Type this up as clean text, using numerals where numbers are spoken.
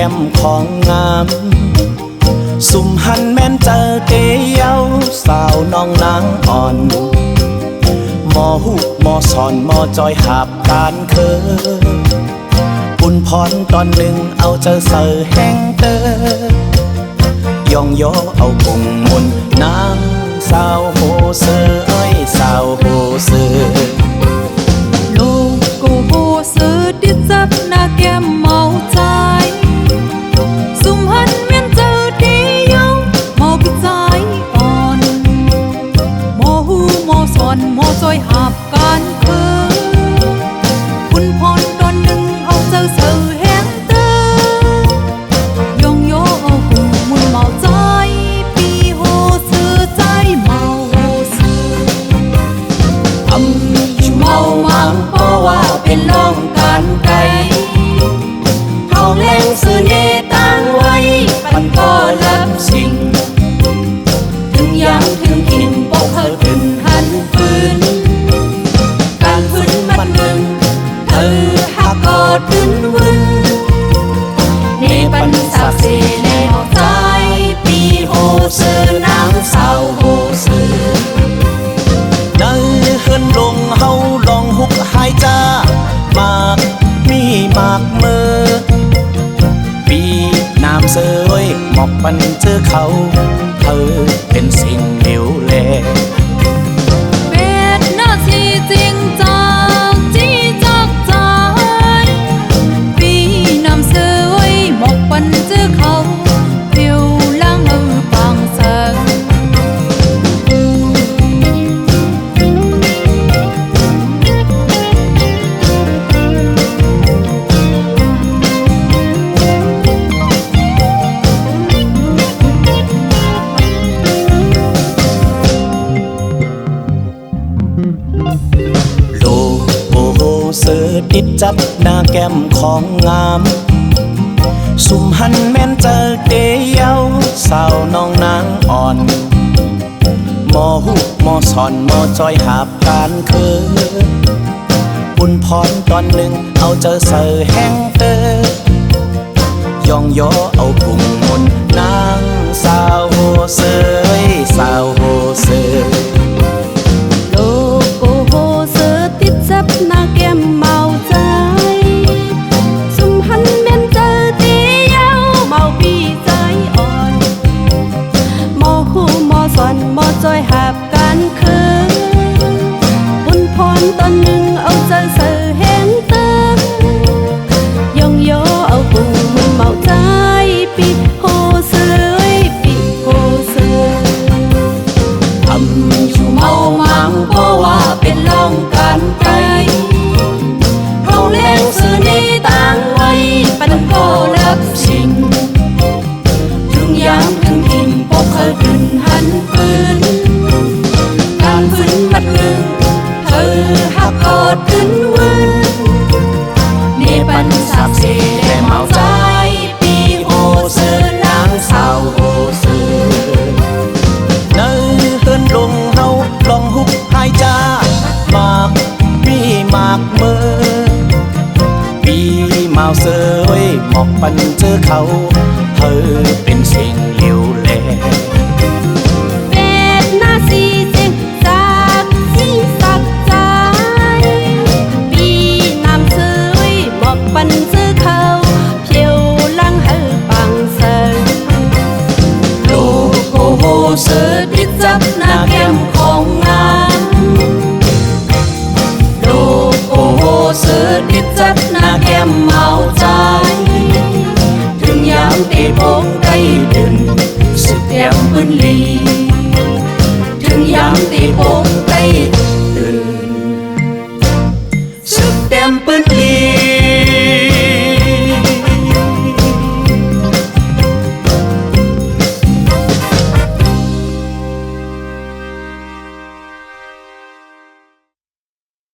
ก้มของงามสุ่มหันแม่นเจอเตียวสาวน้องนางอ่อนหมอหุบหมอสอนหมอจอยหาบการเคยปุ่นพรตอนหนึ่งเอาเจอเสือแห้งเตอยองโยเอาปุ่งมุนนางสาวโหเสือเอ้ยสาวโหเสือลูกกูโหเสือดิจับหน้าแก้มเมาใจสุ่มหันเมียนเจอเดียวเมาปิดใจอ่อนหมอหูหมอสอนหมอจอยหาบการเคยคุณพรตอนหนึ่งเอาเจอเสือแห้งเตอยองโยเอากูมุนเมาใจปีโหเสือใจเมาเสือชูเมามังเพราะว่าเป็นน้องการไกลทองแรงสื่อเนตั้งไว้ปันก็รับสิ่งถึงยามถึงกินปกเธอขึ้นหันปืนการพื้นมันหนึ่งเธอหักกอดพื้นวุ่นในปันสักเสในเอาใจปีโหเสือนางสาวโหเสือในเฮินลงเฮาลองหุกหายจ้ามากมีมากมือปีน้ำเสยหมอกปันเจอเขาเธอเป็นสิ่งเหลวแลเป็นหน้าที่จริงจากที่จากใจปีน้ำเสยหมอกปันเจอเขาผิวล่างปางเสิงเสือติดจับหน้าแก้มของงามสุ่มหันแม่นเจอเตียวสาวน้องนางอ่อนหมอหุบหมอสอนหมอจอยหาบการเคยปุ่นพรตอนหนึ่งเอาเจอเสือแห้งเตยองโยเอาปุ่งมุนนางสาวโหเสือสาวโหเสือลูกกูโหเสือติดจับหน้าแก้มเมาใจสุ่มหันแม่นเจอเดียวเมาปีใจอ่อนหมอหูหมอสอนหมอจอยหาบการคืนบุญพรตอนหนึ่งเอาเจอเสือแห้งเติมยองโยเอากูมุนเมาใจปีโหเสือปีโหเสืออยู่เมามังเพราะว่าเป็นน้องการไกลเขาแรงสื่อในต่างไว้ปันก็รับสิ่งถึงยามถึงกินปกเคยขึ้นหันปืนการพื้นมัดหนึ่งเธอหักกอดขึ้นวุ่นในปันสักเสแต่เมาใจปีโหเสือนางสาวโหเสือในเฮินลงเฮาลองหุบหายจ้ามากมีมากมือปีเมาเสยหมอกปันเจอเขาเธอเป็นสิ่งเหลวแลเป็นหน้าที่จริงจากที่สักใจปีน้ำเสยหมอกปันเจอเขาเพียวล่างปังเสิงลูกโหโหเสือติดจับหน้าแก้มของงามลูกโหโหเสือติดจับหน้าแก้มเมาใจถึงยามตีพงใกล้ดึงสุดแย้มพื้นลี